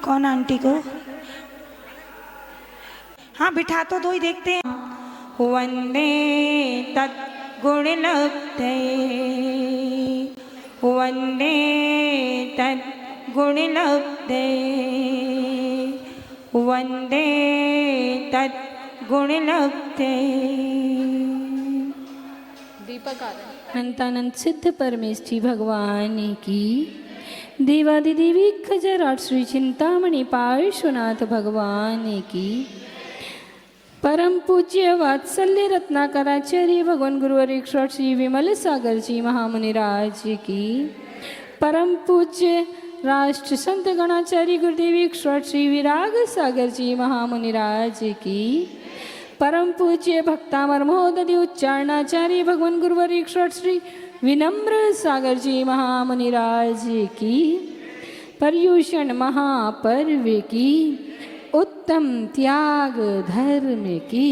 कौन आंटी को? हाँ बिठा तो दो ही, देखते हैं। वंदे तद्गुणलब्धये, वंदे तद्गुणलब्धये, वंदे तद्गुणलब्धये। दीपक अनंतानंद सिद्ध परमेष्ठी भगवान की, देवादिदेवी खजराट श्री चिंतामणि पार्श्वनाथ भगवान की, परम पूज्य वात्सल्य रत्नाकराचार्य भगवान गुरुवर श्री विमल सागर जी महामुनिराज की, परम पूज्य राष्ट्र संत गणाचार्य गुरुदेव श्री विराग सागर जी महामुनिराज की, परम पूज्य भक्तामर महोदय उच्चारणाचार्य भगवान गुरुवर श्री विनम्र सागर जी महामुनिराज की, पर्युषण महापर्व की, उत्तम त्याग धर्म की।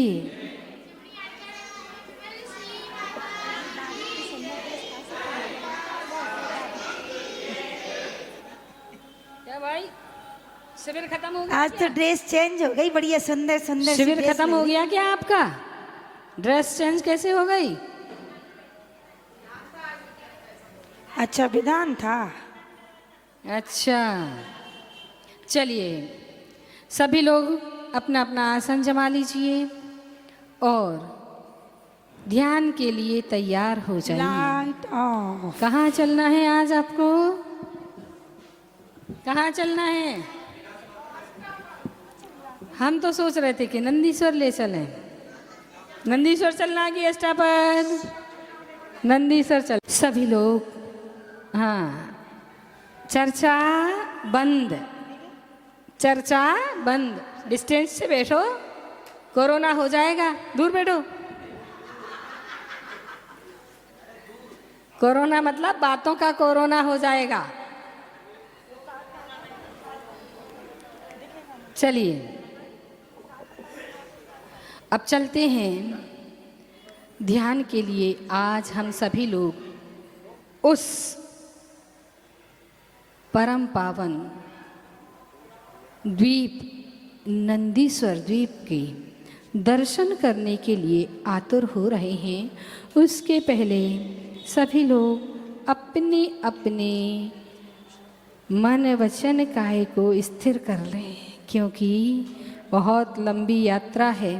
क्या भाई, शिविर खत्म हो गया? आज तो ड्रेस चेंज हो गई, बढ़िया सुंदर सुंदर। शिविर खत्म हो गया क्या आपका? ड्रेस चेंज कैसे हो गई? अच्छा विधान था। अच्छा चलिए, सभी लोग अपना अपना आसन जमा लीजिए और ध्यान के लिए तैयार हो जाइए। Light of. कहाँ चलना है आज आपको? कहाँ चलना है? हम तो सोच रहे थे कि नंदीश्वर ले चलें। नंदीश्वर चलना है कि अष्टापद? नंदीश्वर चल। सभी लोग, हाँ, चर्चा बंद, चर्चा बंद। डिस्टेंस से बैठो, कोरोना हो जाएगा। दूर बैठो। कोरोना मतलब बातों का कोरोना हो जाएगा। चलिए अब चलते हैं ध्यान के लिए। आज हम सभी लोग उस परम पावन द्वीप नंदीश्वर द्वीप के दर्शन करने के लिए आतुर हो रहे हैं। उसके पहले सभी लोग अपने अपने मन वचन काया को स्थिर कर लें, क्योंकि बहुत लंबी यात्रा है।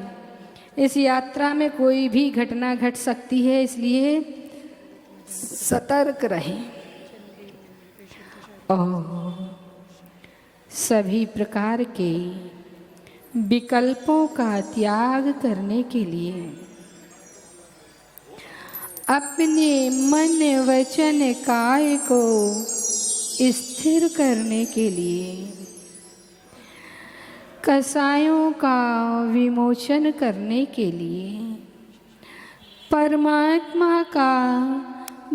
इस यात्रा में कोई भी घटना घट सकती है, इसलिए सतर्क रहें और सभी प्रकार के विकल्पों का त्याग करने के लिए, अपने मन वचन काया को स्थिर करने के लिए, कसायों का विमोचन करने के लिए, परमात्मा का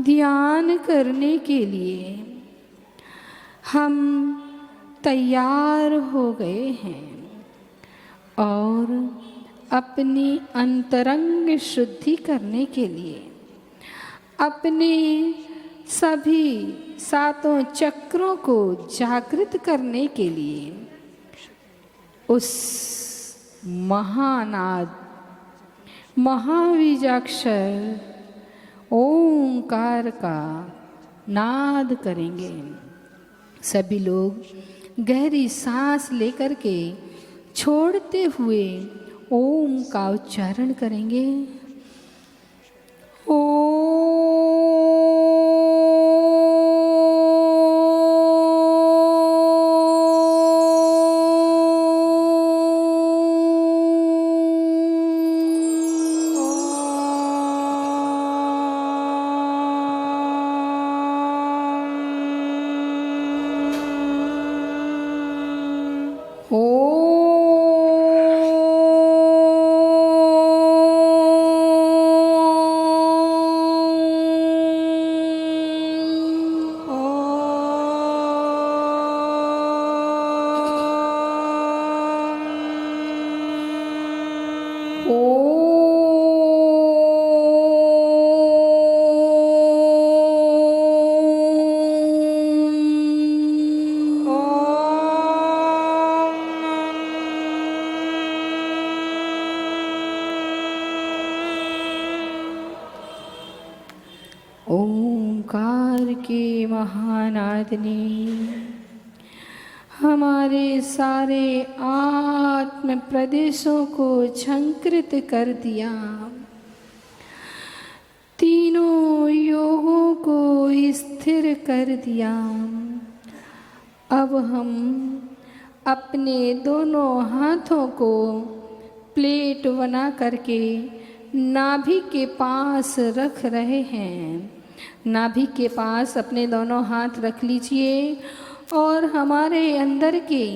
ध्यान करने के लिए हम तैयार हो गए हैं और अपनी अंतरंग शुद्धि करने के लिए, अपने सभी सातों चक्रों को जागृत करने के लिए उस महानाद महाबीजाक्षर ओंकार का नाद करेंगे। सभी लोग गहरी सांस लेकर के छोड़ते हुए ओम का उच्चारण करेंगे। के महानादनी हमारे सारे आत्म प्रदेशों को झंकृत कर दिया, तीनों योगों को स्थिर कर दिया। अब हम अपने दोनों हाथों को प्लेट बना करके नाभि के पास रख रहे हैं। नाभि के पास अपने दोनों हाथ रख लीजिए और हमारे अंदर के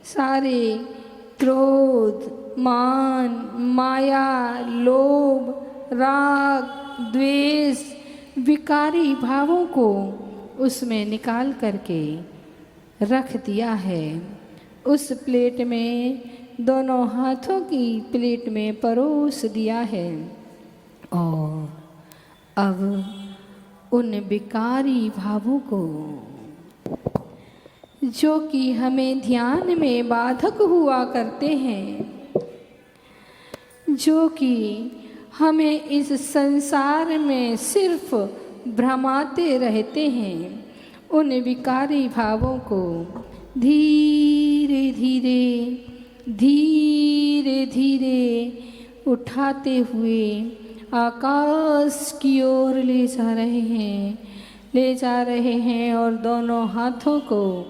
सारे क्रोध, मान, माया, लोभ, राग, द्वेष, विकारी भावों को उसमें निकाल करके रख दिया है। उस प्लेट में, दोनों हाथों की प्लेट में परोस दिया है और अब उन विकारी भावों को जो कि हमें ध्यान में बाधक हुआ करते हैं, जो कि हमें इस संसार में सिर्फ भ्रमाते रहते हैं, उन विकारी भावों को धीरे धीरे धीरे धीरे उठाते हुए आकाश की ओर ले जा रहे हैं और दोनों हाथों को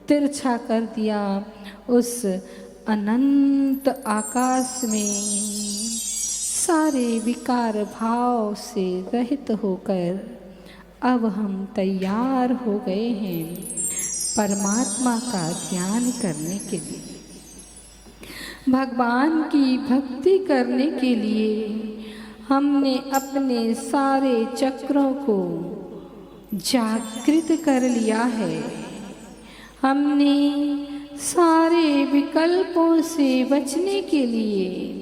तिरछा कर दिया। उस अनंत आकाश में सारे विकार भाव से रहित होकर अब हम तैयार हो गए हैं परमात्मा का ध्यान करने के लिए, भगवान की भक्ति करने के लिए। हमने अपने सारे चक्रों को जागृत कर लिया है। हमने सारे विकल्पों से बचने के लिए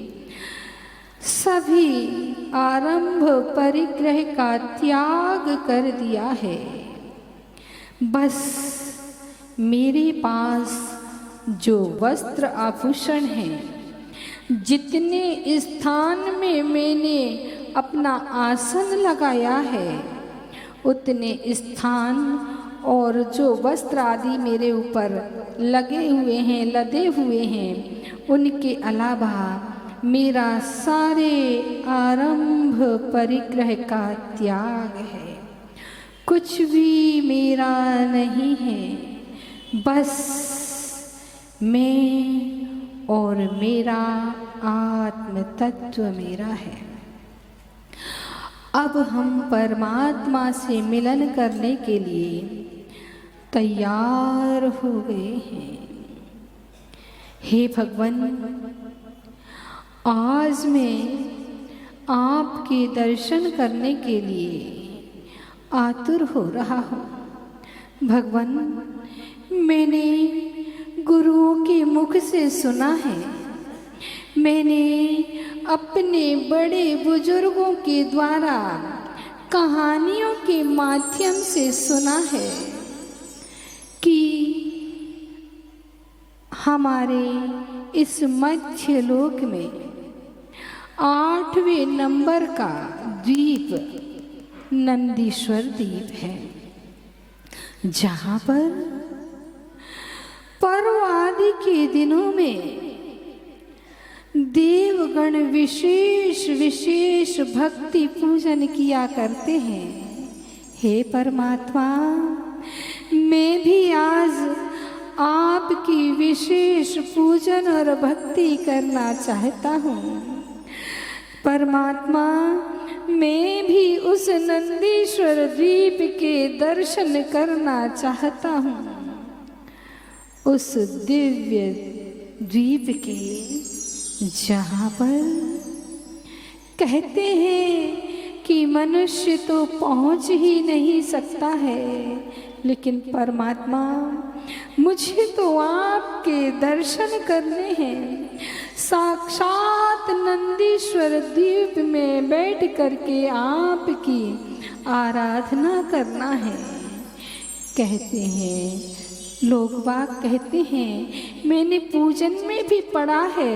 सभी आरंभ परिग्रह का त्याग कर दिया है। बस मेरे पास जो वस्त्र आभूषण हैं, जितने स्थान में मैंने अपना आसन लगाया है, उतने स्थान और जो वस्त्र आदि मेरे ऊपर लगे हुए हैं, लदे हुए हैं, उनके अलावा मेरा सारे आरंभ परिग्रह का त्याग है। कुछ भी मेरा नहीं है, बस मैं और मेरा आत्म तत्व मेरा है। अब हम परमात्मा से मिलन करने के लिए तैयार हो गए हैं। हे भगवान, आज मैं आपके दर्शन करने के लिए आतुर हो रहा हूँ। भगवान, मैंने गुरुओं के मुख से सुना है, मैंने अपने बड़े बुजुर्गों के द्वारा कहानियों के माध्यम से सुना है कि हमारे इस मध्य लोक में 8वें नंबर का द्वीप नंदीश्वर द्वीप है, जहाँ पर पर्व आदि के दिनों में देवगण विशेष विशेष भक्ति पूजन किया करते हैं। हे परमात्मा, मैं भी आज आपकी विशेष पूजन और भक्ति करना चाहता हूँ। परमात्मा, मैं भी उस नंदीश्वर द्वीप के दर्शन करना चाहता हूँ, उस दिव्य द्वीप के जहाँ पर कहते हैं कि मनुष्य तो पहुँच ही नहीं सकता है, लेकिन परमात्मा, मुझे तो आपके दर्शन करने हैं। साक्षात नंदीश्वर द्वीप में बैठ करके आपकी आराधना करना है। कहते हैं, लोग बाग कहते हैं, मैंने पूजन में भी पढ़ा है,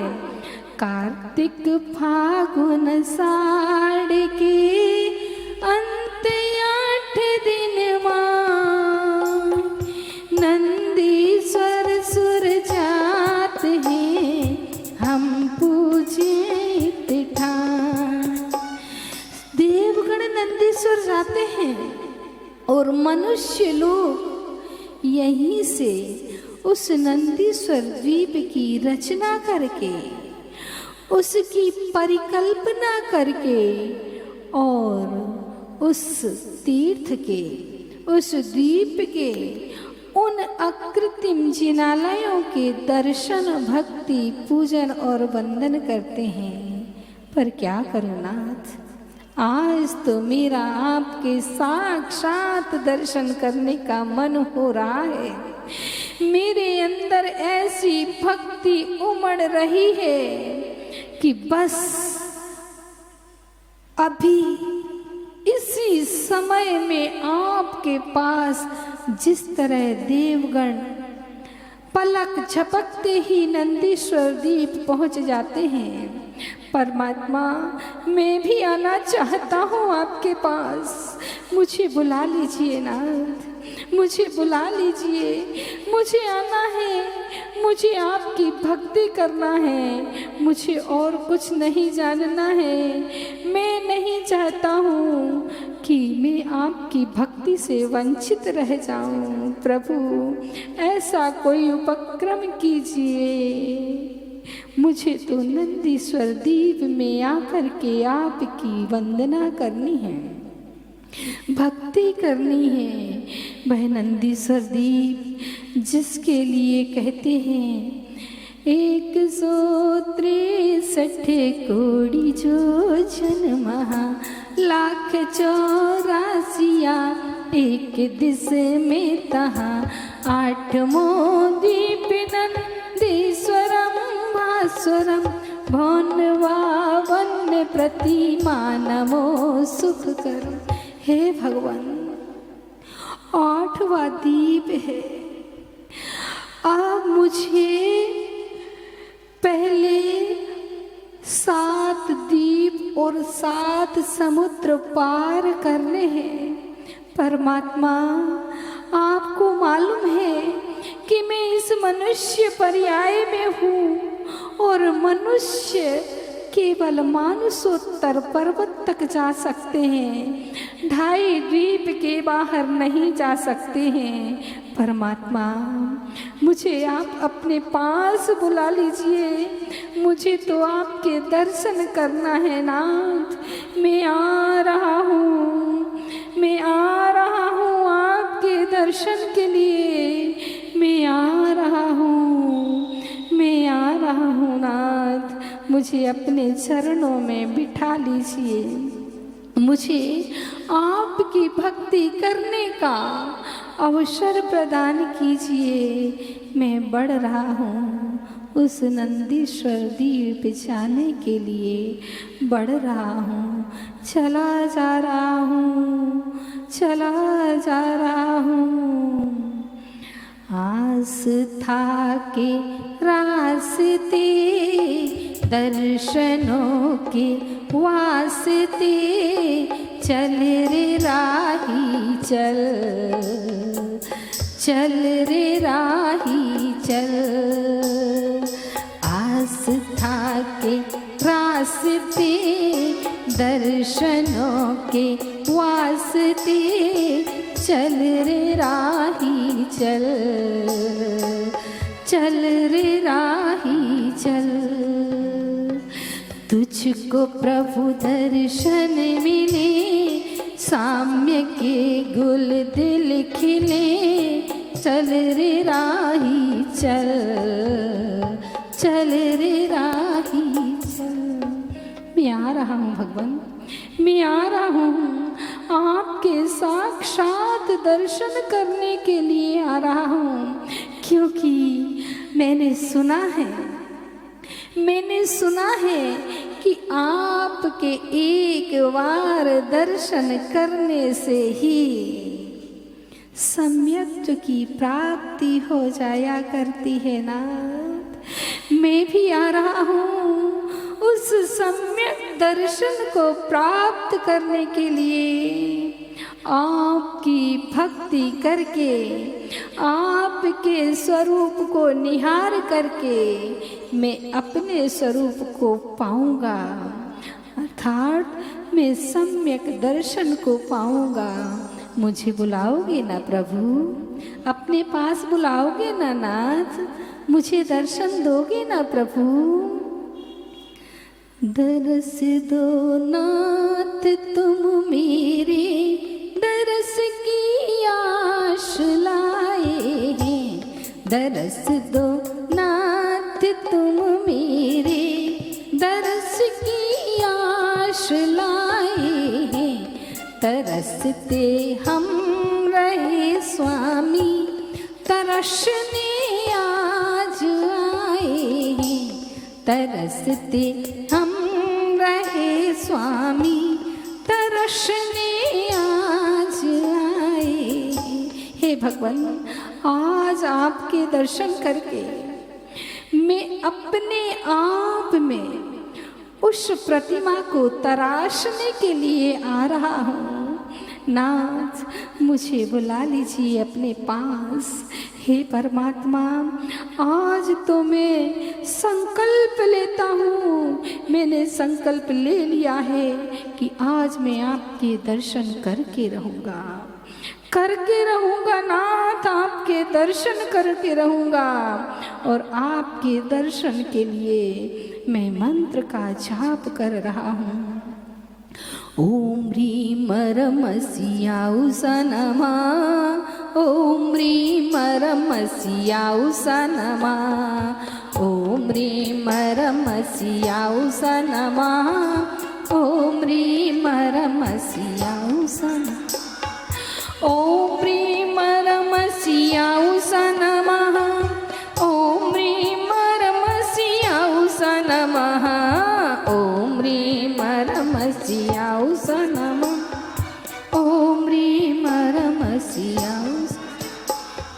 कार्तिक फागुन साड़ के अंत 8 दिन मनुष्य लोग यहीं से उस नंदीश्वर द्वीप की रचना करके, उसकी परिकल्पना करके और उस तीर्थ के, उस द्वीप के उन अकृत्रिम जिनालयों के दर्शन, भक्ति, पूजन और वंदन करते हैं। पर क्या करूं नाथ, आज तो मेरा आपके साक्षात दर्शन करने का मन हो रहा है। मेरे अंदर ऐसी भक्ति उमड़ रही है कि बस अभी इसी समय में आपके पास जिस तरह देवगण पलक झपकते ही नंदीश्वर द्वीप पहुंच जाते हैं, परमात्मा मैं भी आना चाहता हूँ आपके पास। मुझे बुला लीजिए नाथ, मुझे बुला लीजिए। मुझे आना है, मुझे आपकी भक्ति करना है, मुझे और कुछ नहीं जानना है। मैं नहीं चाहता हूँ कि मैं आपकी भक्ति से वंचित रह जाऊं। प्रभु ऐसा कोई उपक्रम कीजिए। मुझे तो नंदीश्वर द्वीप में आकर के आपकी वंदना करनी है, भक्ति करनी है। वह नंदीश्वर द्वीप जिसके लिए कहते हैं 163 कोड़ी जो जन महा लाख 84 एक दिस में तहाँ 8वां द्वीप नंदीश्वरम भास्वरम भौनवावन प्रतिमा नमो सुख करम। हे भगवान 8वां द्वीप है। आप मुझे पहले 7 द्वीप और 7 समुद्र पार करने हैं। परमात्मा आपको मालूम है कि मैं इस मनुष्य पर्याय में हूँ और मनुष्य केवल मानसोत्तर पर्वत तक जा सकते हैं, 2.5 द्वीप के बाहर नहीं जा सकते हैं। परमात्मा मुझे आप अपने पास बुला लीजिए। मुझे तो आपके दर्शन करना है नाथ। मैं आ रहा हूँ, मैं आ रहा हूँ आपके दर्शन के लिए। मैं आ रहा हूँ, मैं आ रहा हूँ नाथ। मुझे अपने चरणों में बिठा लीजिए। मुझे आपकी भक्ति करने का अवसर प्रदान कीजिए। मैं बढ़ रहा हूँ, उस नंदीश्वर द्वीप जाने के लिए बढ़ रहा हूँ। चला जा रहा हूँ, चला जा रहा हूँ। आस्था के रास्ते दर्शनों के वास्ते चल रे राही चल, चल रे राही चल। आस्था के रास्ते दर्शनों के वास्ते चल रे राही चल, चल रे राही चल। तुझको प्रभु दर्शन मिले, साम्य के गुल दिल खिले। चल रे राही चल, चल रे राही चल। मैं आ रहा हूँ भगवान, मैं आ रहा हूँ आपके साक्षात दर्शन करने के लिए आ रहा हूँ। क्योंकि मैंने सुना है, मैंने सुना है कि आपके एक बार दर्शन करने से ही सम्यक्त्व की प्राप्ति हो जाया करती है नाथ। मैं भी आ रहा हूँ उस सम्यक दर्शन को प्राप्त करने के लिए। आपकी भक्ति करके, आपके स्वरूप को निहार करके मैं अपने स्वरूप को पाऊंगा, अर्थात मैं सम्यक दर्शन को पाऊंगा। मुझे बुलाओगे ना प्रभु, अपने पास बुलाओगे ना नाथ, मुझे दर्शन दोगे ना प्रभु। दरस दो नाथ तुम मेरे, दरस की आश लाए हैं। दरस दो नाथ तुम मेरे, दरस की आश लाए हैं। तरसते हम रहे स्वामी, तरसने आज आए हैं। तरसते हम रहे स्वामी, तरसने आज आए। हे भगवान, आज आपके दर्शन करके मैं अपने आप में उस प्रतिमा को तराशने के लिए आ रहा हूँ। नाथ, मुझे बुला लीजिए अपने पास। हे परमात्मा, आज तो मैं संकल्प लेता हूँ, मैंने संकल्प ले लिया है कि आज मैं आपके दर्शन करके रहूँगा, करके रहूँगा नाथ, आपके दर्शन करके रहूँगा। और आपके दर्शन के लिए मैं मंत्र का जाप कर रहा हूँ। ओम ह्रीं रमसियाउसा नमः, ओम ह्रीं रमसियाउसा नमः, ओम ह्रीं रमसियाउसा नमः, ओम ह्रीं रमसियाउसा नमः, ओम ह्रीं रमसियाउसा नमः, ओम ह्रीं रमसियाउसा नमः, ओम ह्रीं रमसियाउसा नमः, ओम ह्रीं रमसियाउसा।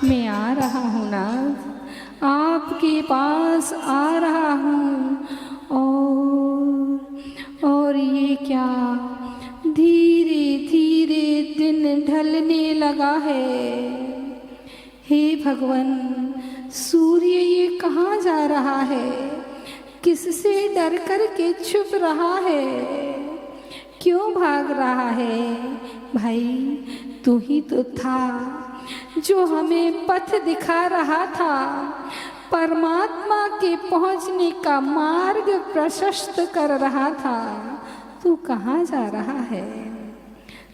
मैं आ रहा हूँ नाथ, आपके पास आ रहा हूँ। और ये क्या, धीरे धीरे दिन ढलने लगा है। हे भगवान, सूर्य ये कहाँ जा रहा है, किससे डर कर के छुप रहा है, क्यों भाग रहा है? भाई, तू ही तो था जो हमें पथ दिखा रहा था, परमात्मा के पहुंचने का मार्ग प्रशस्त कर रहा था। तू कहाँ जा रहा है?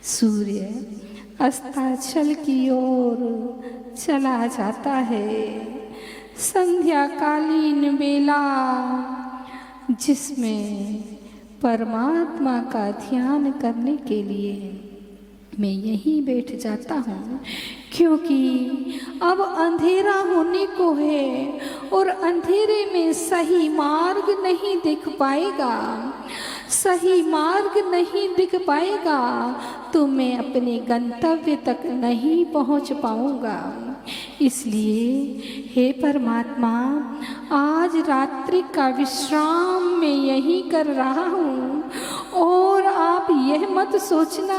सूर्य अस्ताचल की ओर चला जाता है। संध्याकालीन बेला जिसमें परमात्मा का ध्यान करने के लिए मैं यहीं बैठ जाता हूँ, क्योंकि अब अंधेरा होने को है और अंधेरे में सही मार्ग नहीं दिख पाएगा। सही मार्ग नहीं दिख पाएगा तो मैं अपने गंतव्य तक नहीं पहुँच पाऊँगा। इसलिए हे परमात्मा, आज रात्रि का विश्राम मैं यहीं कर रहा हूँ। और आप यह मत सोचना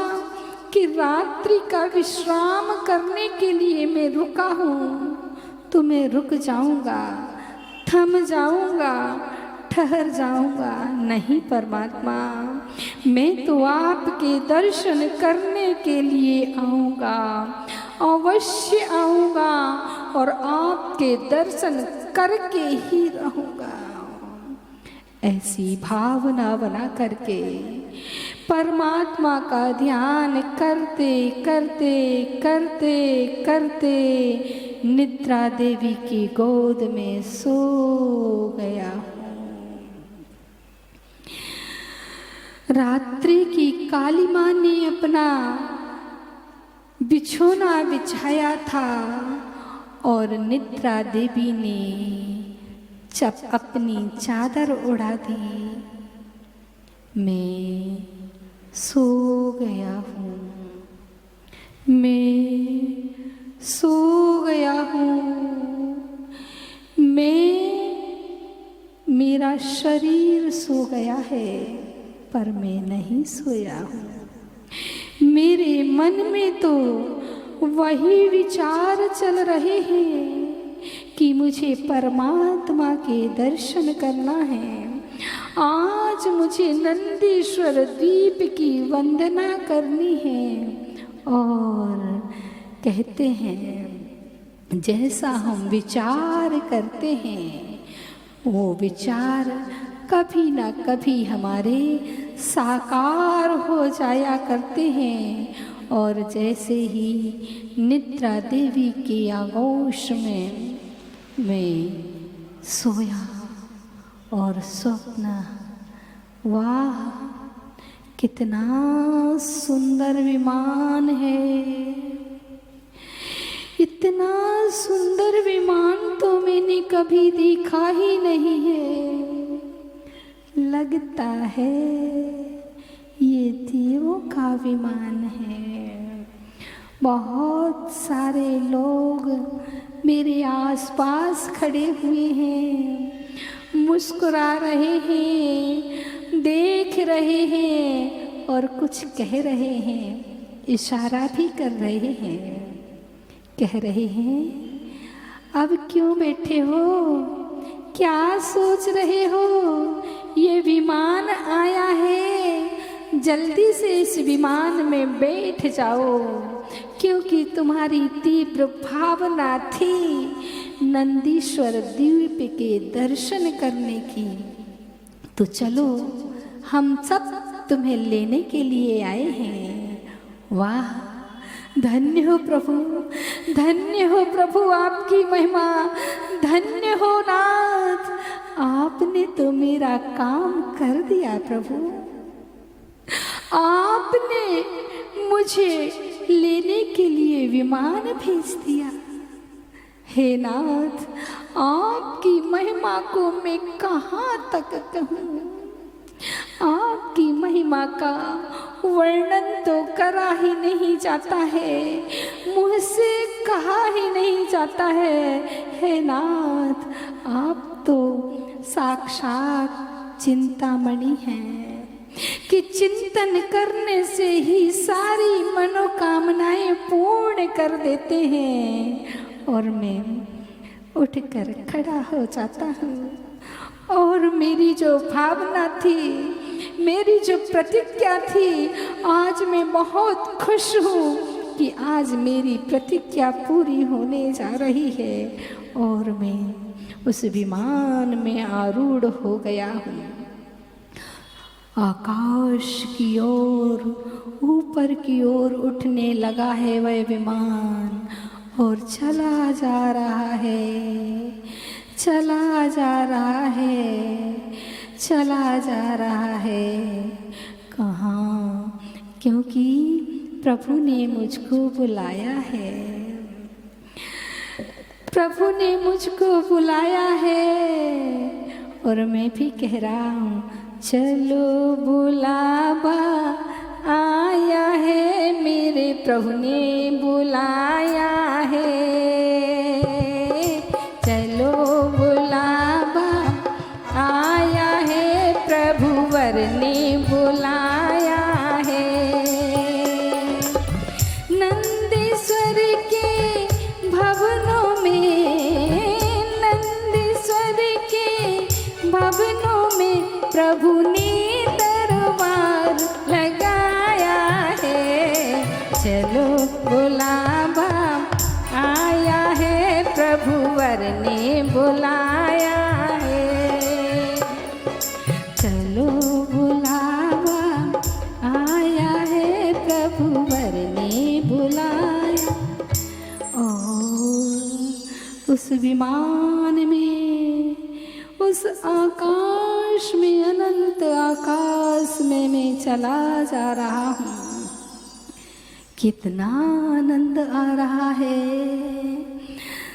कि रात्रि का विश्राम करने के लिए मैं रुका हूँ तो मैं रुक जाऊँगा, थम जाऊँगा, ठहर जाऊँगा। नहीं परमात्मा, मैं तो आपके दर्शन करने के लिए आऊँगा, अवश्य आऊँगा और आपके दर्शन करके ही रहूँगा। ऐसी भावना बना करके परमात्मा का ध्यान करते करते करते करते निद्रा देवी की गोद में सो गया हूँ। रात्रि की काली माँ ने अपना बिछोना बिछाया था और निद्रा देवी ने जब अपनी चादर उड़ा दी, मैं सो गया हूँ, मैं सो गया हूँ, मेरा शरीर सो गया है पर मैं नहीं सोया हूँ। मेरे मन में तो वही विचार चल रहे हैं कि मुझे परमात्मा के दर्शन करना है। आज मुझे नंदीश्वर द्वीप की वंदना करनी है और कहते हैं जैसा हम विचार करते हैं वो विचार कभी ना कभी हमारे साकार हो जाया करते हैं। और जैसे ही निद्रा देवी के आगोश में मैं सोया और स्वप्न, वाह कितना सुंदर विमान है, इतना सुंदर विमान तो मैंने कभी देखा ही नहीं है। लगता है ये देवों का विमान है। बहुत सारे लोग मेरे आसपास खड़े हुए हैं, मुस्कुरा रहे हैं, देख रहे हैं और कुछ कह रहे हैं, इशारा भी कर रहे हैं। कह रहे हैं अब क्यों बैठे हो, क्या सोच रहे हो, ये विमान आया है, जल्दी से इस विमान में बैठ जाओ, क्योंकि तुम्हारी तीव्र भावना थी नंदीश्वर द्वीप के दर्शन करने की। तो चलो हम सब तुम्हें लेने के लिए आए हैं। वाह, धन्य हो प्रभु, धन्य हो प्रभु, आपकी महिमा, धन्य हो नाथ, आपने तो मेरा काम कर दिया प्रभु। आपने मुझे लेने के लिए विमान भेज दिया। हे नाथ, आपकी महिमा को मैं कहाँ तक कहूँ, आपकी महिमा का वर्णन तो करा ही नहीं जाता है, मुझसे कहा ही नहीं जाता है। हे नाथ, आप तो साक्षात चिंतामणि हैं कि चिंतन करने से ही सारी मनोकामनाएं पूर्ण कर देते हैं। और मैं उठकर खड़ा हो जाता हूँ और मेरी जो भावना थी, मेरी जो प्रतिज्ञा थी, आज मैं बहुत खुश हूँ कि आज मेरी प्रतिज्ञा पूरी होने जा रही है और मैं उस विमान में आरूढ़ हो गया हूँ। आकाश की ओर, ऊपर की ओर उठने लगा है वह विमान और चला जा रहा है, चला जा रहा है, चला जा रहा है। कहाँ? क्योंकि प्रभु ने मुझको बुलाया है, प्रभु ने मुझको बुलाया है। और मैं भी कह रहा हूँ चलो बुलावा आया है, मेरे प्रभु ने बुलाया है। चलो बुलावा आया है, प्रभुवर ने बुलाया है। नंदीश्वर के भवनों में, नंदीश्वर के भवनों में प्रभु ने दरबार लगाया है। चलो बुलावा आया है, प्रभुवर ने बुलाया है। चलो बुलावा आया है, प्रभुवर ने बुलाया। और उस विमान में, उस आकाश में, अनंत आकाश में मैं चला जा रहा हूँ। कितना आनंद आ रहा है।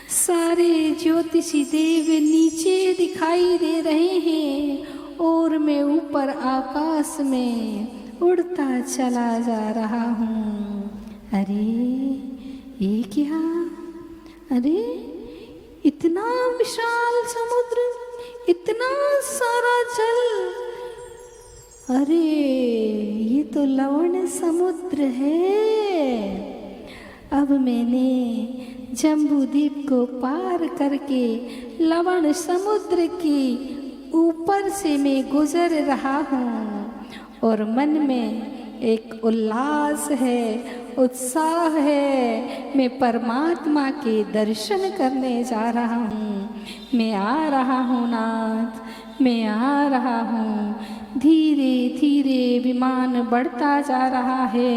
सारे ज्योतिषी देव नीचे दिखाई दे रहे हैं और मैं ऊपर आकाश में उड़ता चला जा रहा हूँ। अरे ये क्या, अरे इतना विशाल समुद्र, इतना सारा जल, अरे ये तो लवण समुद्र है। अब मैंने जम्बूद्वीप को पार करके लवण समुद्र की ऊपर से मैं गुजर रहा हूँ और मन में एक उल्लास है उत्साह है। मैं परमात्मा के दर्शन करने जा रहा हूँ। मैं आ रहा हूँ नाथ, मैं आ रहा हूँ। धीरे धीरे विमान बढ़ता जा रहा है।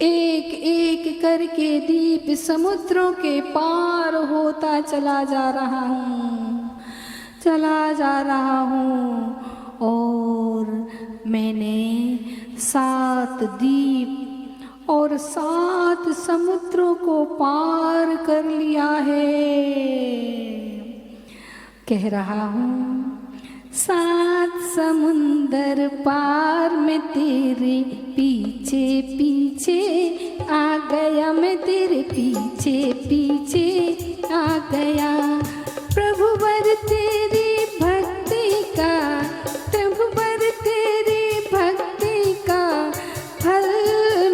एक एक करके दीप समुद्रों के पार होता चला जा रहा हूँ, चला जा रहा हूँ। और मैंने 7 दीप और 7 समुद्रों को पार कर लिया है। कह रहा हूँ 7 समुंदर पार में तेरे पीछे पीछे आ गया, मैं तेरे पीछे पीछे आ गया। प्रभु वर तेरी भक्ति का, प्रभु वर तेरी भक्ति का फल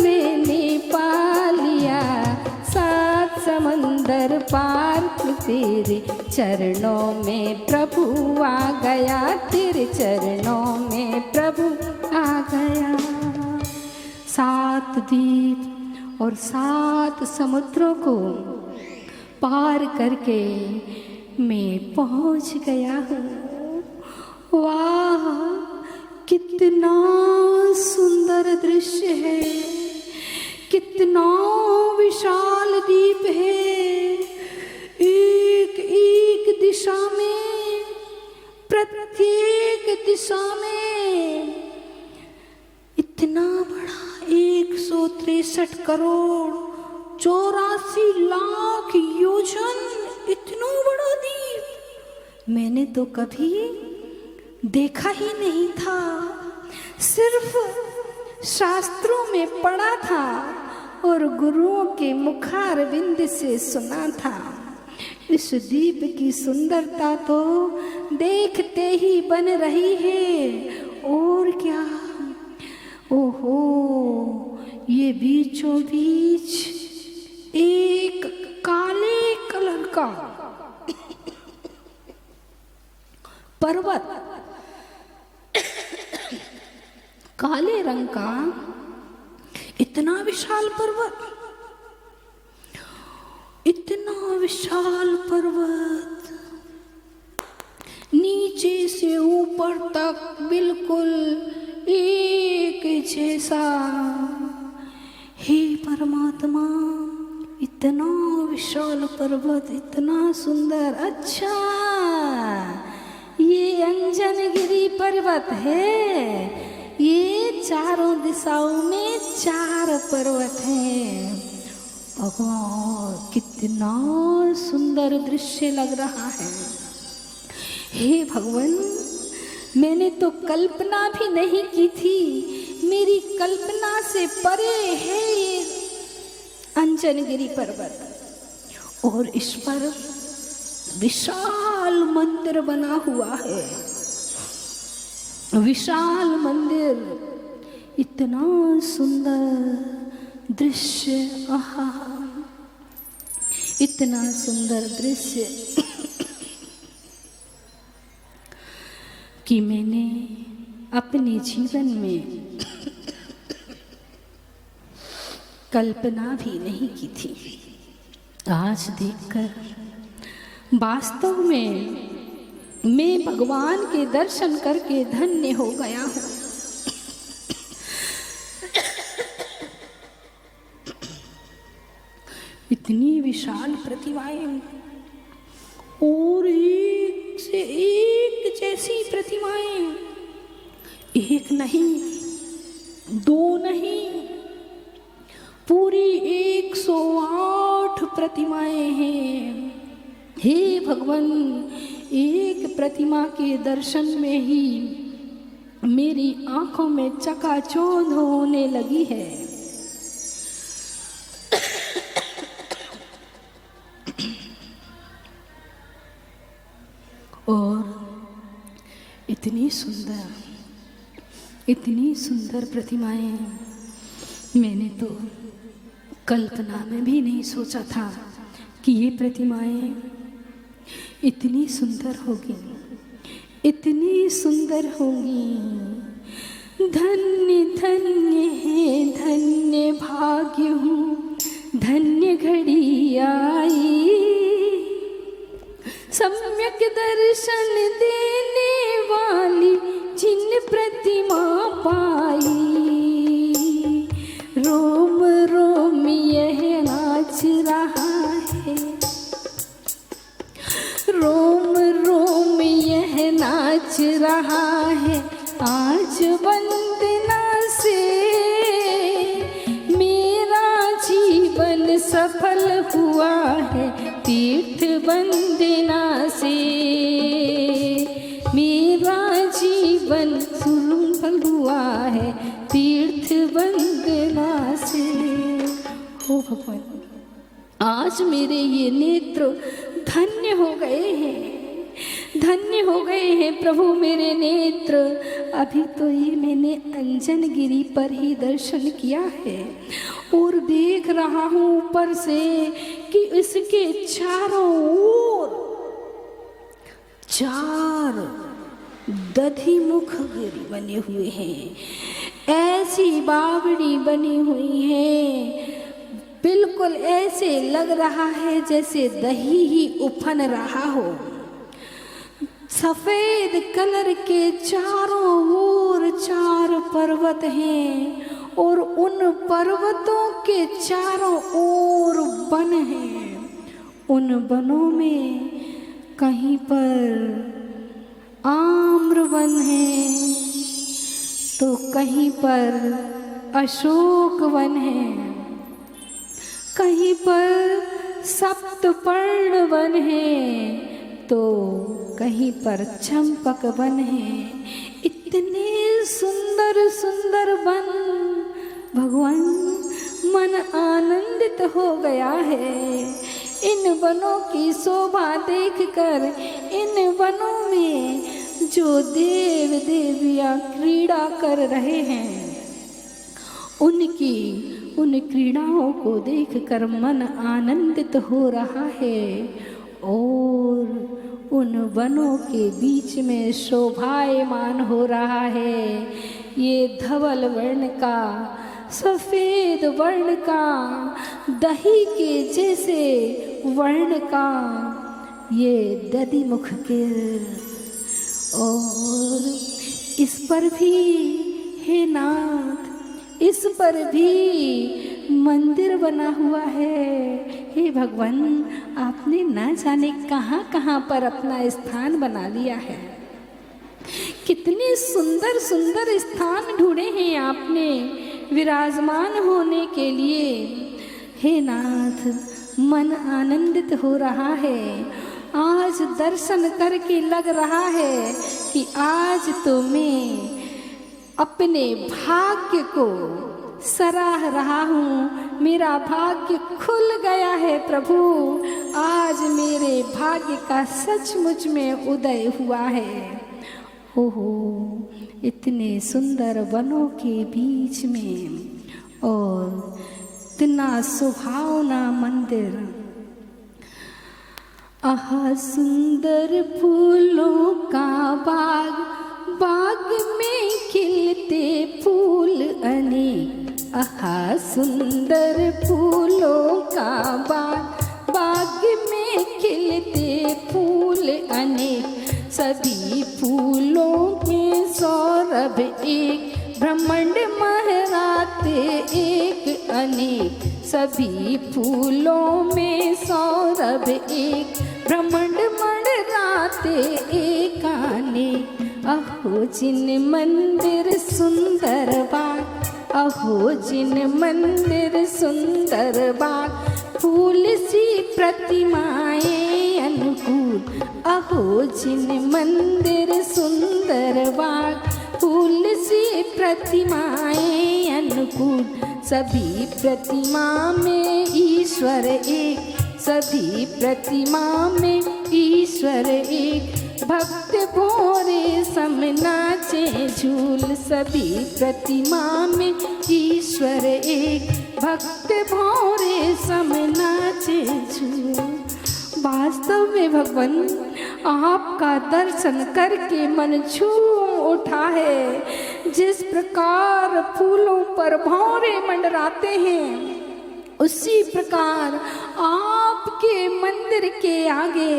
मैंने पा लिया। 7 समंदर पार तेरे चरणों में प्रभु आ गया, तेरे चरणों में प्रभु आ गया। 7 द्वीप और 7 समुद्रों को पार करके मैं पहुंच गया हूँ। वाह, कितना सुंदर दृश्य है, कितना विशाल द्वीप है। एक एक दिशा में, प्रत्येक दिशा में इतना बड़ा 163 करोड़ 84 लाख योजन, इतना बड़ा द्वीप मैंने तो कभी देखा ही नहीं था। सिर्फ शास्त्रों में पढ़ा था और गुरुओं के मुखारविंद से सुना था। इस द्वीप की सुंदरता तो देखते ही बन रही है। और क्या, ओहो, ये बीचों बीच एक काले कलर का पर्वत, काले रंग का इतना विशाल पर्वत, इतना विशाल पर्वत, नीचे से ऊपर तक बिल्कुल एक जैसा। हे परमात्मा, इतना विशाल पर्वत, इतना सुंदर। अच्छा, ये अंजनगिरी पर्वत है। ये चारों दिशाओं में 4 पर्वत हैं। भगवान, कितना सुंदर दृश्य लग रहा है। हे भगवान, मैंने तो कल्पना भी नहीं की थी, मेरी कल्पना से परे है ये अंजनगिरी पर्वत। और इस पर विशाल मंदिर बना हुआ है, विशाल मंदिर, इतना सुंदर दृश्य। आहा, इतना सुंदर दृश्य कि मैंने अपने जीवन में कल्पना भी नहीं की थी। आज देखकर वास्तव में मैं भगवान के दर्शन करके धन्य हो गया हूँ। इतनी विशाल प्रतिमाएं और एक से एक जैसी प्रतिमाएं, एक नहीं, 2 नहीं, पूरी 108 प्रतिमाएं हैं। हे भगवान, एक प्रतिमा के दर्शन में ही मेरी आंखों में चकाचौंध होने लगी है। और इतनी सुंदर प्रतिमाएं मैंने तो कल्पना में भी नहीं सोचा था कि ये प्रतिमाएं इतनी सुंदर होगी, इतनी सुंदर होंगी। धन्य धन्य है धन्य भाग्य हूँ, धन्य घड़ी आई, सम्यक दर्शन देने वाली जिन प्रतिमा पाई। रोम रोम यह नाच रहा है, रोम रोम यह नाच रहा है, आज वंदना से मेरा जीवन सफल हुआ है, तीर्थ वंदना से मेरा जीवन सफल हुआ है, तीर्थ वंदना से। हो भगवान, आज मेरे ये नेत्र धन्य हो गए हैं, धन्य हो गए हैं प्रभु मेरे नेत्र। अभी तो ये मैंने अंजन गिरी पर ही दर्शन किया है और देख रहा हूँ ऊपर से कि इसके चारों ओर 4 दधिमुख गिरी बने हुए हैं, ऐसी बावड़ी बनी हुई है, बिल्कुल ऐसे लग रहा है जैसे दही ही उफन रहा हो। सफेद कलर के चारों ओर 4 पर्वत हैं और उन पर्वतों के चारों ओर वन हैं। उन वनों में कहीं पर आम्र वन है तो कहीं पर अशोक वन है, कहीं पर सप्तपर्ण वन है तो कहीं पर चंपक वन है। इतने सुंदर सुंदर वन, भगवान मन आनंदित हो गया है। इन वनों की शोभा देखकर, इन वनों में जो देव देवियां क्रीड़ा कर रहे हैं उन क्रीड़ाओं को देखकर मन आनंदित हो रहा है और उन वनों के बीच में शोभायमान हो रहा है ये धवल वर्ण का, सफेद वर्ण का, दही के जैसे वर्ण का ये दधिमुख गिर। और इस पर भी हे नाथ, इस पर भी मंदिर बना हुआ है। हे भगवान, आपने ना जाने कहाँ कहाँ पर अपना स्थान बना लिया है। कितने सुंदर सुंदर स्थान ढूंढे हैं आपने विराजमान होने के लिए। हे नाथ, मन आनंदित हो रहा है। आज दर्शन करके लग रहा है कि आज तो मैं अपने भाग्य को सराह रहा हूँ। मेरा भाग्य खुल गया है प्रभु। आज मेरे भाग्य का सचमुच में उदय हुआ है। ओहो, इतने सुंदर वनों के बीच में और इतना सुहावना मंदिर। आहा, सुंदर फूलों का बाग, बाग में खिलते फूल अनेक। आहा, सुंदर फूलों का बाग, बाग में खिलते फूल अनेक। सभी फूलों में सौरभ एक, ब्रह्मांड महराते एक अनेक। सभी फूलों में सौरभ एक, ब्रह्मांड मंडराते एक अनेक। अहो जिन मंदिर सुंदर बाग, अहो जिन मंदिर सुंदर बाग, फूल सी प्रतिमाएं अनुकूल। अहो जिन मंदिर सुंदर बाग, फूल सी प्रतिमाएं अनुकूल। सभी प्रतिमा में ईश्वर एक, सभी प्रतिमा में ईश्वर एक। भक्त भोरे सम नाचे झूल। सभी प्रतिमा में ईश्वर एक, भक्त भोरे सम नाचे झूल। वास्तव में भगवान, आपका दर्शन करके मन झूम उठा है। जिस प्रकार फूलों पर भौरे मंडराते हैं, उसी प्रकार आपके मंदिर के आगे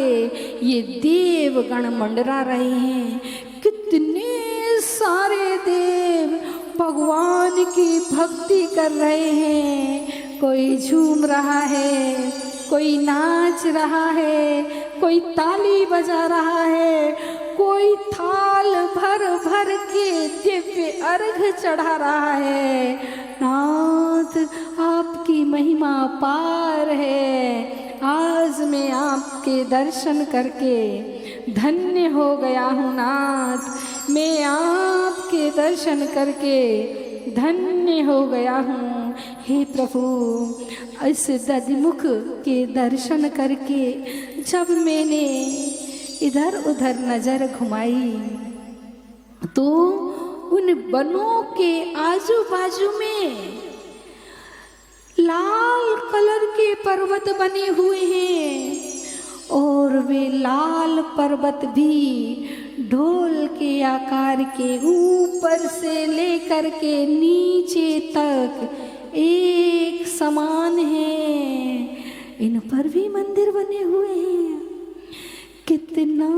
ये देवगण मंडरा रहे हैं। कितने सारे देव भगवान की भक्ति कर रहे हैं। कोई झूम रहा है, कोई नाच रहा है, कोई ताली बजा रहा है, कोई थाल भर भर के दिव्य अर्घ चढ़ा रहा है। नाथ, आपकी महिमा पार है। आज मैं आपके दर्शन करके धन्य हो गया हूँ नाथ। मैं आपके दर्शन करके धन्य हो गया हूँ। हे प्रभु, इस दधिमुख के दर्शन करके जब मैंने इधर उधर नजर घुमाई तो उन बनों के आजू बाजू में लाल कलर के पर्वत बने हुए हैं और वे लाल पर्वत भी ढोल के आकार के ऊपर से लेकर के नीचे तक एक समान है। इन पर भी मंदिर बने हुए हैं। कितना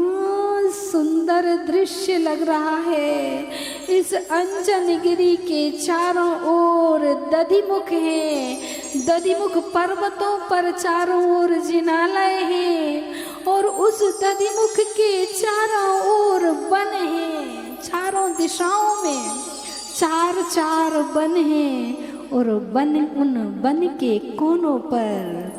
सुंदर दृश्य लग रहा है। इस अंजनगिरी के चारों ओर दधिमुख है। दधिमुख पर्वतों पर चारों ओर जिनालय है और उस दधिमुख के चारों ओर वन है। चारों दिशाओं में चार चार वन हैं और वन, उन वन के कोनों पर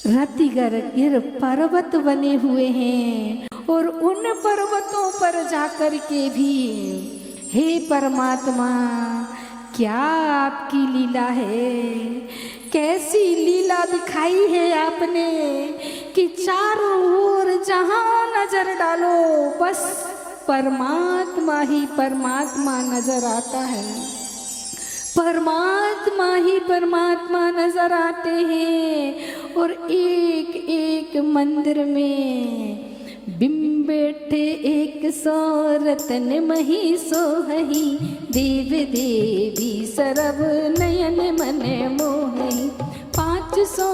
रतिगर गिर पर्वत बने हुए हैं और उन पर्वतों पर जाकर के भी हे परमात्मा, क्या आपकी लीला है। कैसी लीला दिखाई है आपने कि चारों ओर जहां नजर डालो बस परमात्मा ही परमात्मा नजर आता है। परमात्मा ही परमात्मा नजर आते हैं और एक एक मंदिर में बिंब बैठे एक सौ रतन मही सोहही, देव देवी सरब नयन मन मोहई। 500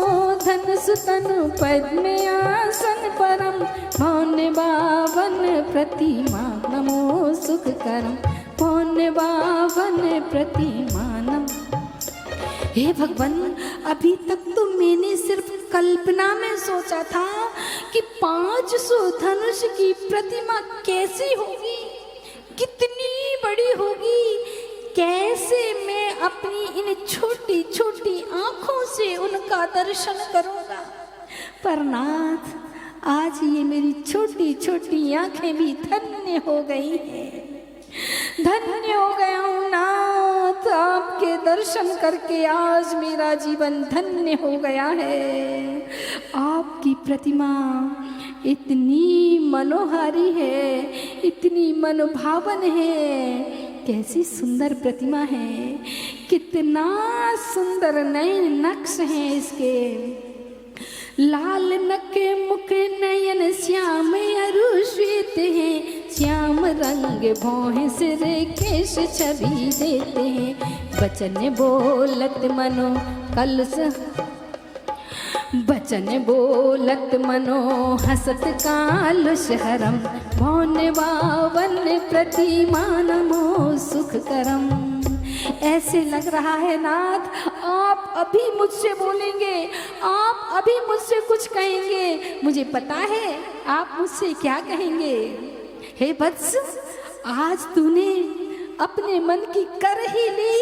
धन सुतन पद्म आसन परम, मौन बावन प्रतिमा नमो सुख करम, मौन बावन प्रतिमानम। हे भगवान, अभी तक तो मैंने सिर्फ कल्पना में सोचा था कि 500 धनुष की प्रतिमा कैसी होगी, कितनी बड़ी होगी, कैसे मैं अपनी इन छोटी छोटी आंखों से उनका दर्शन करूंगा। पर नाथ, आज ये मेरी छोटी छोटी आंखें भी धन्य हो गई हैं। धन्य हो गया हूँ नाथ, आपके दर्शन करके आज मेरा जीवन धन्य हो गया है। आपकी प्रतिमा इतनी मनोहारी है, इतनी मनोभावन है। कैसी सुंदर प्रतिमा है, कितना सुंदर नए नक्श हैं इसके। लाल नक मुख नयन श्याम अरु श्वेत हैं, श्याम रंग भौं सिर केश छवि देते हैं। बचन बोलत मनो कलश, बचन बोलत मनो हसत कालुष हरम, भौन बावन प्रतिमा नमो सुख करम। ऐसे लग रहा है नाथ, आप अभी मुझसे बोलेंगे, आप अभी मुझसे कुछ कहेंगे। मुझे पता है आप मुझसे क्या कहेंगे। हे वत्स, आज तूने अपने मन की कर ही ली।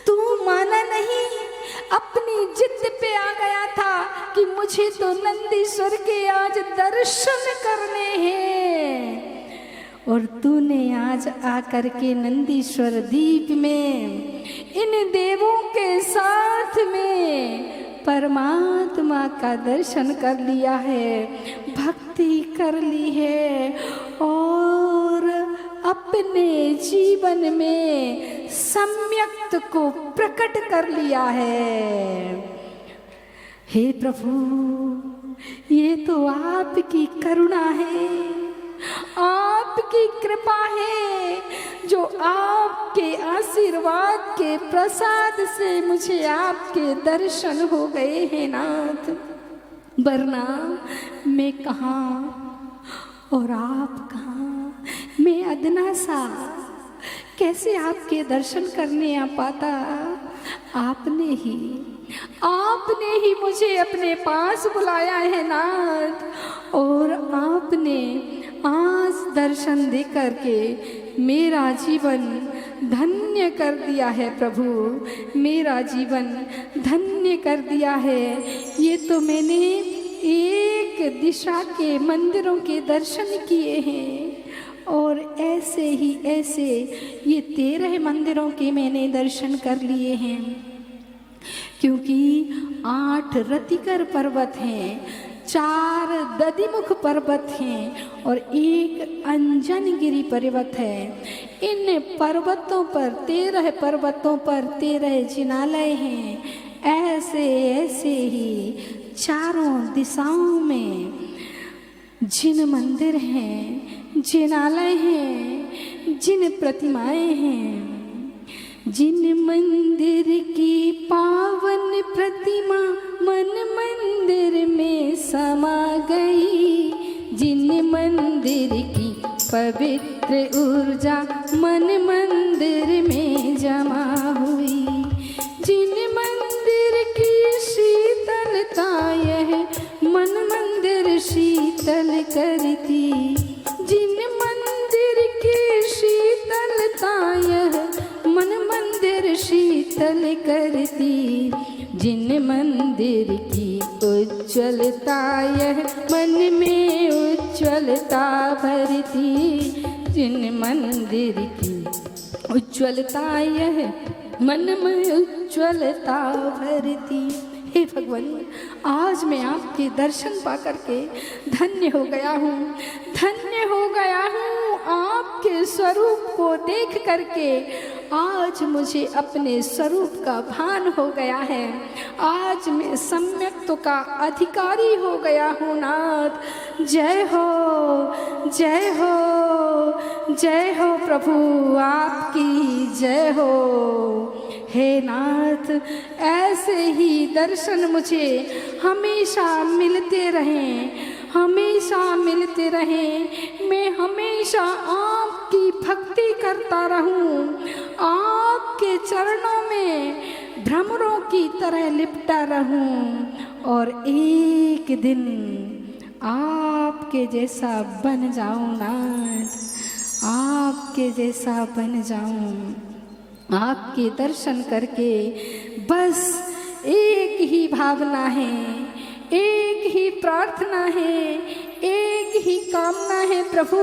तू माना नहीं, अपनी जिद पे आ गया था कि मुझे तो नंदीश्वर के आज दर्शन करने हैं। और तूने आज आकर के नंदीश्वर द्वीप में इन देवों के साथ में परमात्मा का दर्शन कर लिया है, भक्ति कर ली है और अपने जीवन में सम्यक्त को प्रकट कर लिया है। हे प्रभु, ये तो आपकी करुणा है, आपकी कृपा है जो आपके आशीर्वाद के प्रसाद से मुझे आपके दर्शन हो गए हैं नाथ, वरना मैं कहाँ और आप कहाँ, मैं अदना सा कैसे आपके दर्शन करने आ पाता। आपने ही मुझे अपने पास बुलाया है नाथ, और आपने आज दर्शन दे करके मेरा जीवन धन्य कर दिया है प्रभु, मेरा जीवन धन्य कर दिया है। ये तो मैंने एक दिशा के मंदिरों के दर्शन किए हैं, और ऐसे ये 13 मंदिरों के मैंने दर्शन कर लिए हैं, क्योंकि 8 रतिकर पर्वत हैं, 4 दधिमुख पर्वत हैं और 1 अंजनगिरी पर्वत है। इन पर्वतों पर 13 पर्वतों पर 13 जिनालय हैं। ऐसे ही चारों दिशाओं में जिन मंदिर हैं, जिनालय हैं, जिन प्रतिमाएं हैं, जिन मंदिर की पावन प्रतिमा मन मंदिर में समा गई, जिन मंदिर की पवित्र ऊर्जा मन मंदिर में जमा हुई, जिन मंदिर की शीतलता यह मन मंदिर शीतल करती, जिन मंदिर की शीतलता यह मन मंदिर शीतल करती, जिन मंदिर की उज्ज्वलता यह मन में उज्ज्वलता भरती, जिन मंदिर की उज्ज्वलता यह मन में उज्ज्वलता भरती। हे भगवान, आज मैं आपके दर्शन पा करके धन्य हो गया हूँ, धन्य हो गया हूँ। आपके स्वरूप को देख करके आज मुझे अपने स्वरूप का भान हो गया है। आज मैं सम्यक्त्व का अधिकारी हो गया हूँ नाथ। जय हो, जय हो, जय हो प्रभु, आपकी जय हो। हे नाथ, ऐसे ही दर्शन मुझे हमेशा मिलते रहें, हमेशा मिलते रहें। मैं हमेशा आपकी भक्ति करता रहूं, आपके चरणों में भ्रमरों की तरह लिपटा रहूं, और एक दिन आपके जैसा बन जाऊं नाथ, आपके जैसा बन जाऊं। आपके दर्शन करके बस एक ही भावना है, एक ही प्रार्थना है, एक ही कामना है प्रभु,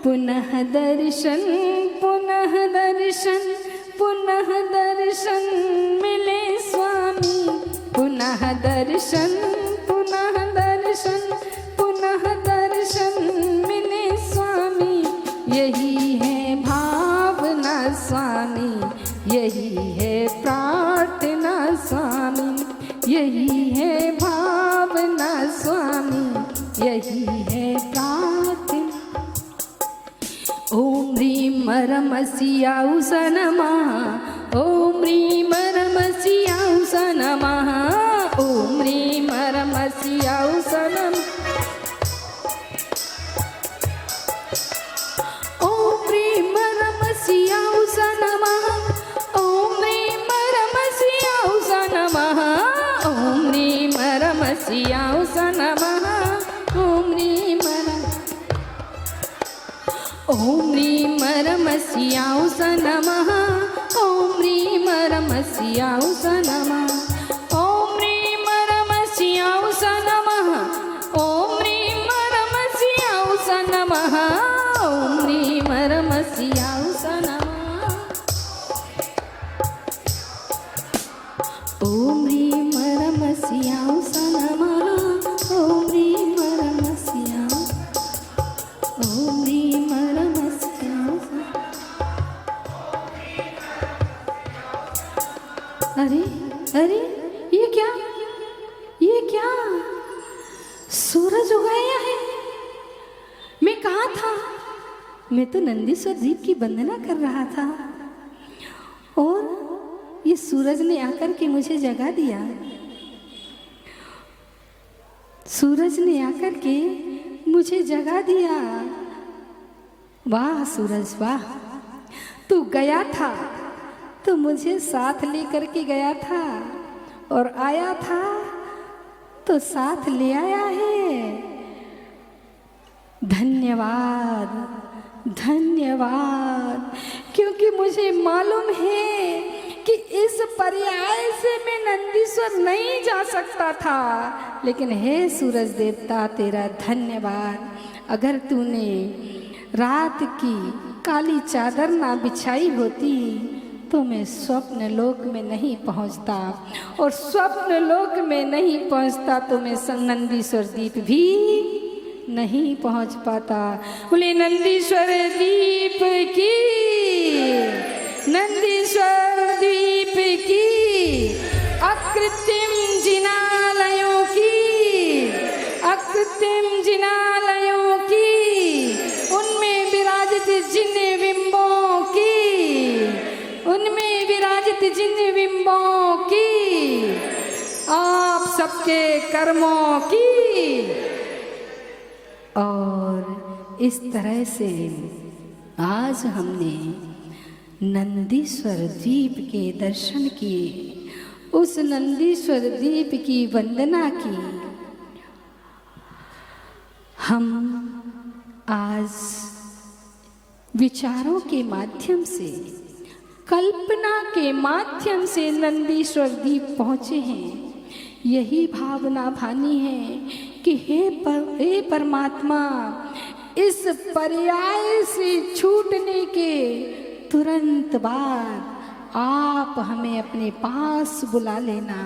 पुनः दर्शन, पुनः दर्शन, पुनः दर्शन मिले स्वामी, पुनः दर्शन, पुनः दर्शन, पुनः दर्शन मिले स्वामी। यही है भावना स्वामी, यही है प्रार्थना स्वामी, यही है भावना स्वामी, यही है प्रार्थना। ओम ह्रीं रमसियाउस नमः, ओम ह्रीं रमसियाउस नमः, ओम ह्रीं रमसियाउस नमः, ओम ह्रीं रमसियाउस नमः, ओम ह्रीं रमसियाउस नमः, ओम ह्रीं रमसियाउस नमः, ओम ह्रीं ओम ह्रीं रमसियाउस नमः, ओम ह्रीं रमसियाउस नमः, ओम ह्रीं रमसियाउस नमः, ओम ह्रीं रमसियाउस नमः, ओम ह्रीं रमसियाउस नमः, ओम ह्रीं रमसियाउस नमः, ओम ह्रीं रमसियाउस, ओम ह्रीं रमसियाउस। अरे अरे, ये क्या, ये क्या सूरज उगाया है? मैं कहाँ था? मैं तो नंदीश्वर द्वीप की वंदना कर रहा था और ये सूरज ने आकर के मुझे जगा दिया। सूरज ने आकर के मुझे जगा दिया। वाह सूरज वाह, तू गया था तो मुझे साथ लेकर के गया था और आया था तो साथ ले आया है। धन्यवाद धन्यवाद, क्योंकि मुझे मालूम है कि इस पर्याय से मैं नंदीश्वर नहीं जा सकता था, लेकिन हे सूरज देवता तेरा धन्यवाद। अगर तूने रात की काली चादर ना बिछाई होती तो मैं स्वप्न लोक में नहीं पहुंचता, और स्वप्न लोक में नहीं पहुंचता तो मैं नंदीश्वर द्वीप भी नहीं पहुंच पाता। बोले नंदीश्वर द्वीप की, नंदीश्वर द्वीप की, अकृत्रिम जिनालयों की, अकृत्रिम जिनालयों की, उनमें विराजित जिन बिंबों की, उनमें विराजित जिन बिंबों की, आप सबके कर्मों की। और इस तरह से आज हमने नंदीश्वर द्वीप के दर्शन किए, उस नंदीश्वर द्वीप की वंदना की। हम आज विचारों के माध्यम से, कल्पना के माध्यम से नंदीश्वर द्वीप पहुँचे हैं। यही भावना भानी है कि हे परमात्मा, इस पर्याय से छूटने के तुरंत बाद आप हमें अपने पास बुला लेना।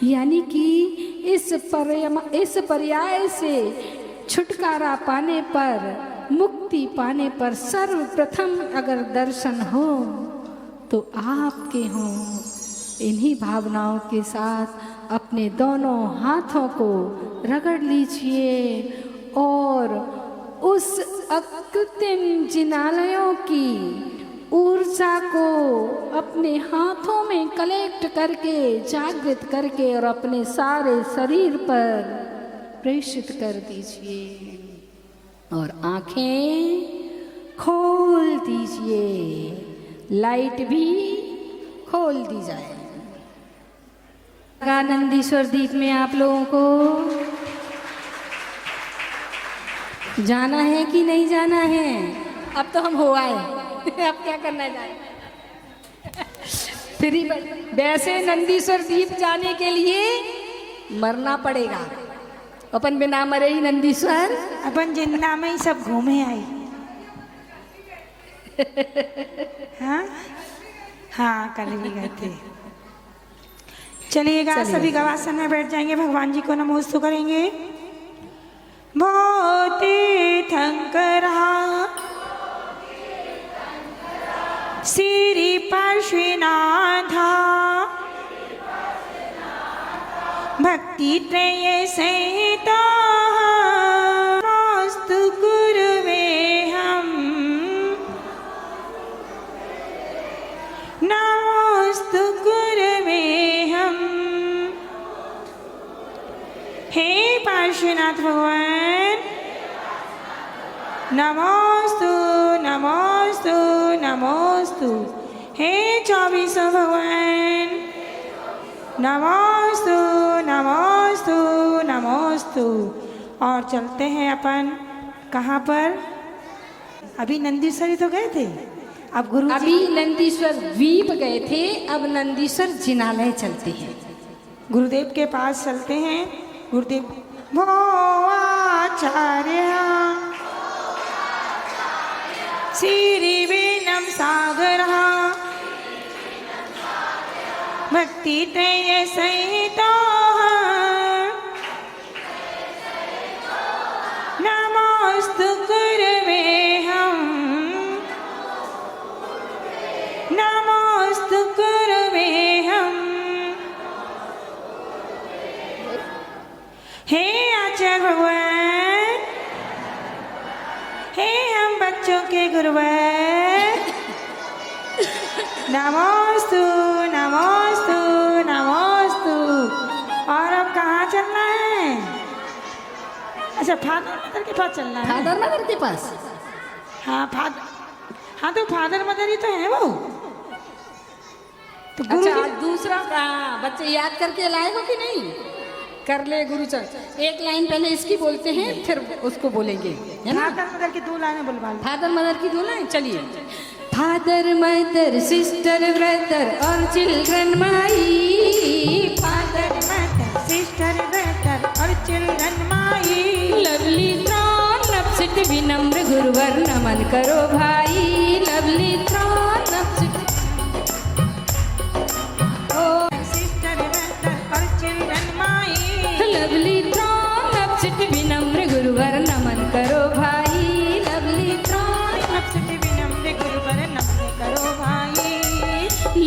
यानी कि इस पर्याय से छुटकारा पाने पर, मुक्ति पाने पर सर्वप्रथम अगर दर्शन हो तो आपके हों। इन्हीं भावनाओं के साथ अपने दोनों हाथों को रगड़ लीजिए और उस अकृत्रिम जिनालयों की ऊर्जा को अपने हाथों में कलेक्ट करके, जागृत करके और अपने सारे शरीर पर प्रेषित कर दीजिए और आंखें खोल दीजिए। लाइट भी खोल दी जाए। नंदीश्वर द्वीप में आप लोगों को जाना है कि नहीं जाना है? अब तो हम हो आए, अब क्या करना है? फिर वैसे नंदीश्वर द्वीप जाने के लिए मरना पड़ेगा। अपन बिना मरे ही नंदीश्वर, अपन जिंदा में ही सब घूमे आई। हाँ हाँ, कल भी गए थे। चलिएगा, सभी गवासन में बैठ जाएंगे, भगवान जी को नमोस्तु करेंगे। भो तीर्थंकरा श्री पार्श्वनाथा भक्ति त्रय सहिता नमोस्तु गुरुवे हम, नमोस्तु गुरुवे हम। हे पार्श्वनाथ भगवान, नमोस्तु नमोस्तु नमोस्तु। हे चौबीसों भगवान, नमोस्तु नमोस्तु नमोस्तु। और चलते हैं अपन कहाँ पर? अभी नंदीश्वरी तो गए थे, अब गुरु अभी नंदीश्वर द्वीप गए थे, अब नंदीश्वर जिनालय चलते हैं, गुरुदेव के पास चलते हैं। गुरुदेव भो आचार्य श्री वेणम सागर भक्ति त्रय सहिता नमोस्तु गुरुवे हम, नमोस्तु गुरुवे हम। हे आचार्य भगवान, हे हम बच्चों बच्चों के गुरुवर नमोस्तु नमोस्तु नमोस्तु। और अब कहाँ चलना है? अच्छा फादर मदर के पास चलना है। फादर मदर के पास? हाँ हाँ तो फादर मदर ही तो है वो तो गुरु अच्छा दूसरा बच्चे याद करके लाए हो कि नहीं? कर ले गुरुचर। एक लाइन पहले इसकी बोलते हैं फिर उसको बोलेंगे, है ना? फादर मदर की 2 लाइनें बुलवा लो। फादर मदर की 2 लाइन चलिए। फादर मदर सिस्टर ब्रदर और चिल्ड्रन माई। फादर मदर सिस्टर ब्रदर और चिल्ड्रन माई। लवली थ्रॉन अपसिट विनम्र गुरुवर नमन करो भाई। लवली थ्रॉन अपसिट सिस्टर ब्रदर और चिल्ड्रन माई। लवली थ्रॉन अपसिट विनम्र गुरुवर नमन करो भाई। लवली थ्रॉन अपसिट विनम्र गुरुवर नमन करो भाई।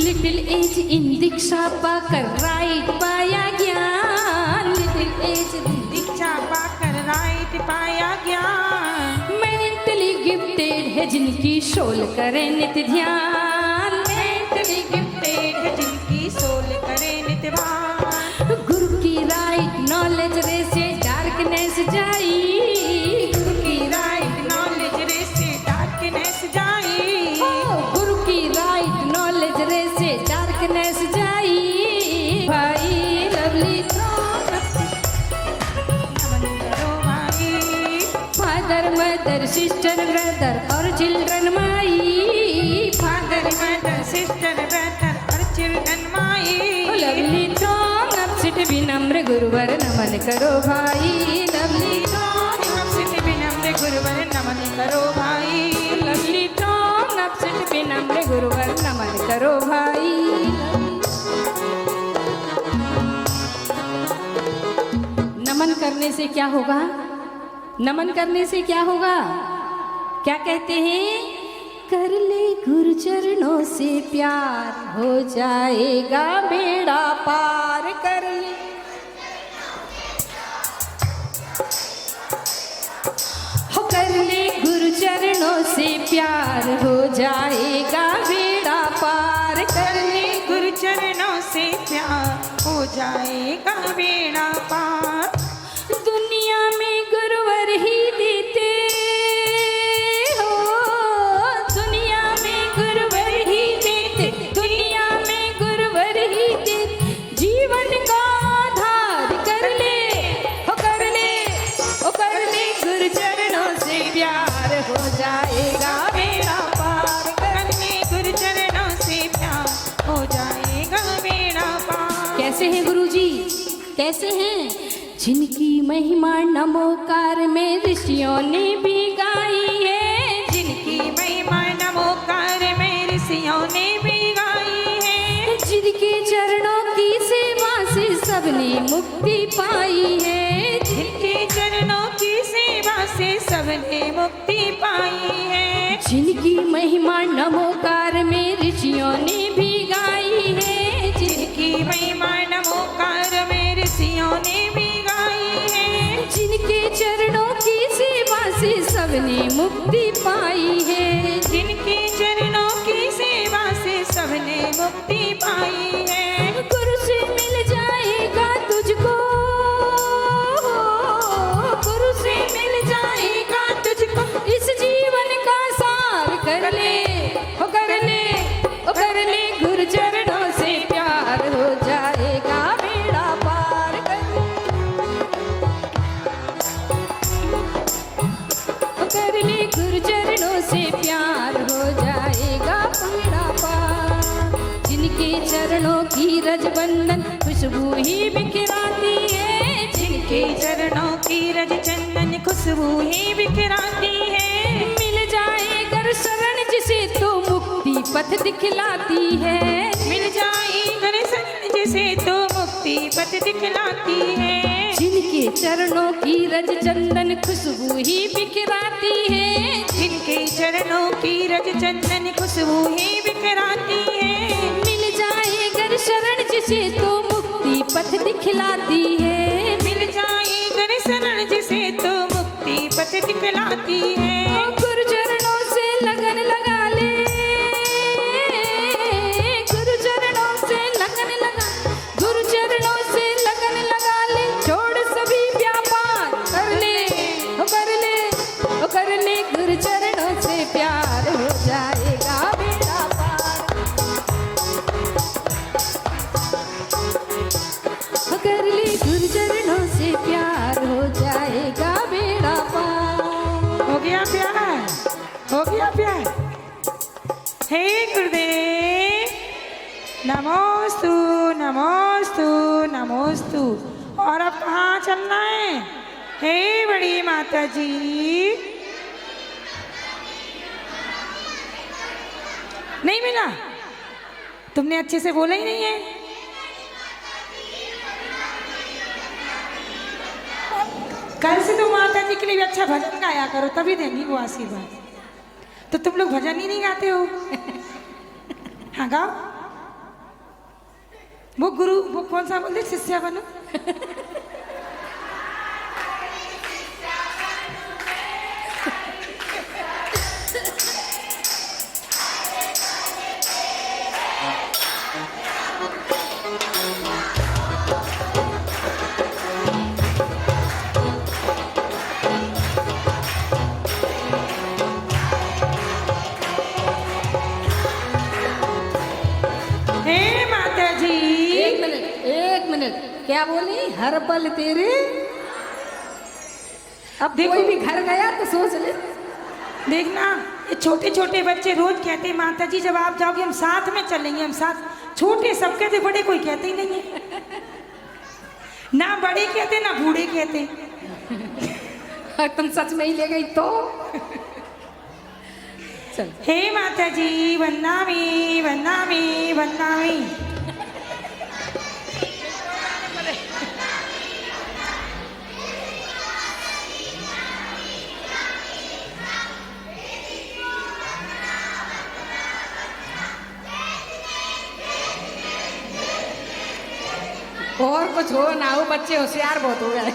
लिटिल एज इन दीक्षा पाकर राइट पाया ज्ञान। लिटिल एज दीक्षा पाकर राइट पाया ज्ञान। मेंटली गिफ्टेड है जिनकी सोल करे नित्य ध्यान। मेंटली गिफ्टेड है जिनकी सोल करे नित्य ध्यान। गुरु की राइट नॉलेज रे से डार्कनेस जाई। गुरु की राइट नॉलेज रे से डार्कनेस जाई। गुरु की राइट नॉलेज रे से डार्कनेस जाई। भाई लवली नमन करो भाई। फादर मदर सिस्टर ब्रदर और चिल्ड्रन माई। फादर मदर सिस्टर ब्रदर और चिल्ड्रन माई। लवली थ्रॉन अपसिट विनम्र गुरुवर नमन करो भाई। लवली अपसिट विनम्र गुरुवर नमन करो भाई। लवली थ्रॉन अपसिट विनम्र गुरुवर नमन करो भाई। नमन करने से क्या होगा? नमन करने से क्या होगा? क्या कहते हैं? कर ले गुरु चरणों से प्यार हो जाएगा बेड़ा पार। कर ले हो कर ले गुरु चरणों से प्यार हो जाएगा बेड़ा पार। कर ले गुरु चरणों से प्यार हो जाएगा बेड़ा पार। दुनिया में गुरुवर ही देते हो। दुनिया में गुरुवर ही देते। दुनिया में गुरुवर ही देते जीवन का आधार। कर ले हो कर ले हो कर ले गुरु चरणों से प्यार हो जाएगा बेड़ा पार। कर ले गुरु चरणों से प्यार हो जाएगा बेड़ा पार। कैसे हैं गुरुजी? कैसे हैं? जिनकी महिमा नमोकार में ऋषियों ने भी गाई है। जिनकी महिमा नमोकार में ऋषियों ने भी गाई है। जिनके चरणों की सेवा से सबने मुक्ति पाई है। जिनके चरणों की सेवा से सबने मुक्ति पाई है। जिनकी महिमा नमोकार में ऋषियों ने भी गाई है। जिनकी महिमा नमोकार में ऋषियों ने भी गाई है। जिनके चरणों की सेवा से सबने मुक्ति पाई है। जिनके चरणों की सेवा से सबने मुक्ति पाई है। गुरु से मिल जाएगा तुझको। गुरु से मिल जाएगा तुझको इस जीवन का सार। कर ले हो कर ले ओ कर ले गुरु चरणों से प्यार हो जाएगा बेड़ा पार। कर ले गुरु चरणों से प्यार हो जाएगा बेड़ा पार। जिनके चरणों की रजबंधन खुशबू ही बिखराती है। जिनके चरणों की रज चंदन खुशबू ही बिखराती है। मिल जाए कर शरण जिसे तो मुक्ति पथ दिखलाती है। मिल जाए कर शरण जिसे तो मुक्ति पथ दिखलाती है। जिनके चरणों की रज चंदन खुशबू ही बिखराती है। जिनके चरणों की रज चंदन खुशबू ही बिखराती है। मिल जाए कर शरण जिसे तो मुक्ति पथ दिखलाती है। मिल जाए कर शरण जिसे तो मुक्ति पथ दिखलाती है। गुरु चरणों से हो गया प्यार। हे गुरुदेव नमोस्तु नमोस्तु नमोस्तु। और अब कहाँ चलना है? हे बड़ी माता जी, नहीं मिला? तुमने अच्छे से बोला ही नहीं है। कल से तो माता जी के लिए भी अच्छा भजन गाया करो, तभी देंगी वो आशीर्वाद। तो तुम लोग भजन ही नहीं गाते हो। हाँ गाओ। वो गुरु, वो कौन सा बोलते, शिष्या बनो। हे माता जी, एक मिनट, क्या बोली? हर पल तेरे। अब देखो, कोई भी घर गया तो सोच ले। देखना ये छोटे छोटे बच्चे रोज कहते हैं माता जी जब आप जाओगे हम साथ में चलेंगे, हम साथ। छोटे सब कहते, बड़े कोई कहते ही नहीं है। ना बड़े कहते ना बूढ़े कहते। तुम सच में ही ले गई तो चल। हे माता जी वंदनामि वंदनामि वंदनामि। और कुछ हो ना हो, बच्चे होशियार बहुत हो गए।